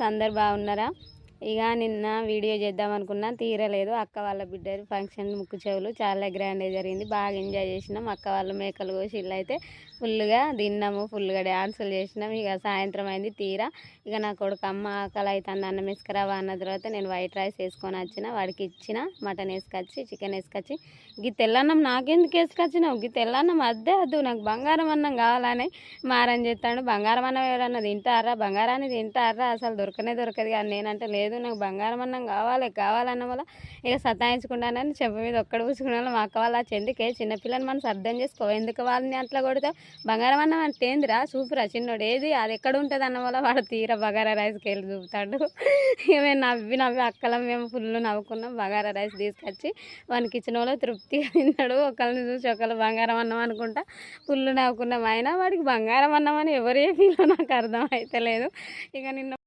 అందరు బాగున్నారా? ఇక నిన్న వీడియో చేద్దాం అనుకున్నా, తీరలేదు. అక్క వాళ్ళ బిడ్డ ఫంక్షన్ ముక్కు చెవులు చాలా గ్రాండ్గా జరిగింది. బాగా ఎంజాయ్ చేసినాం. అక్క వాళ్ళు మేకలు కోసి ఇల్లు అయితే ఫుల్గా తిన్నాము, ఫుల్గా డ్యాన్సులు చేసినాం. ఇక సాయంత్రం అయింది తీరా. ఇక నా కొడుకు అమ్మ ఆకలి అవుతుంది అన్నం వేసుకురావా అన్న తర్వాత నేను వైట్ రైస్ వేసుకొని వచ్చిన, వాడికి ఇచ్చిన. మటన్ వేసుకొచ్చి చికెన్ వేసుకొచ్చి, గీ తెల్లన్నం నాకెందుకు వేసుకొచ్చినావు? గీ తెల్లన్నం అద్దే వద్దు, నాకు బంగారం అన్నం కావాలని మారం చేస్తాడు. బంగారం అన్నం ఎవరన్నా తింటారా? బంగారాన్ని తింటారా? అసలు దొరకనే దొరకదు. కానీ నేనంటే లేదు, నాకు బంగారం అన్నం కావాలన్న వల్ల ఇక సతాయించుకుంటానని చెప్ప మీద ఒక్కడ పూసుకున్నాను. మా అక్క వాళ్ళ చెందుకే చిన్నపిల్లని మనసు అర్థం చేసుకో, ఎందుకు వాళ్ళని అట్లా కొడతావు? బంగారం అన్నం అంటే ఏందిరా, చూపురా చిన్నోడు, ఏది అది ఎక్కడ ఉంటుంది అన్న వల్ల వాడు తీరా బగారా రైస్కి వెళ్ళి చూపుతాడు. ఇక మేము నవ్వి అక్కలం మేము ఫుల్ నవ్వుకున్నాం. బగారా రైస్ తీసుకొచ్చి వానికి ఇచ్చిన వాళ్ళు తృప్తిగా తిన్నాడు. ఒకళ్ళని చూసి ఒకళ్ళు బంగారం అన్నం అనుకుంటా ఫుల్ నవ్వుకున్నాం. అయినా వాడికి బంగారం అన్నం అని ఎవరే ఫీల్ నాకు అర్థం అయితే లేదు. ఇక నిన్న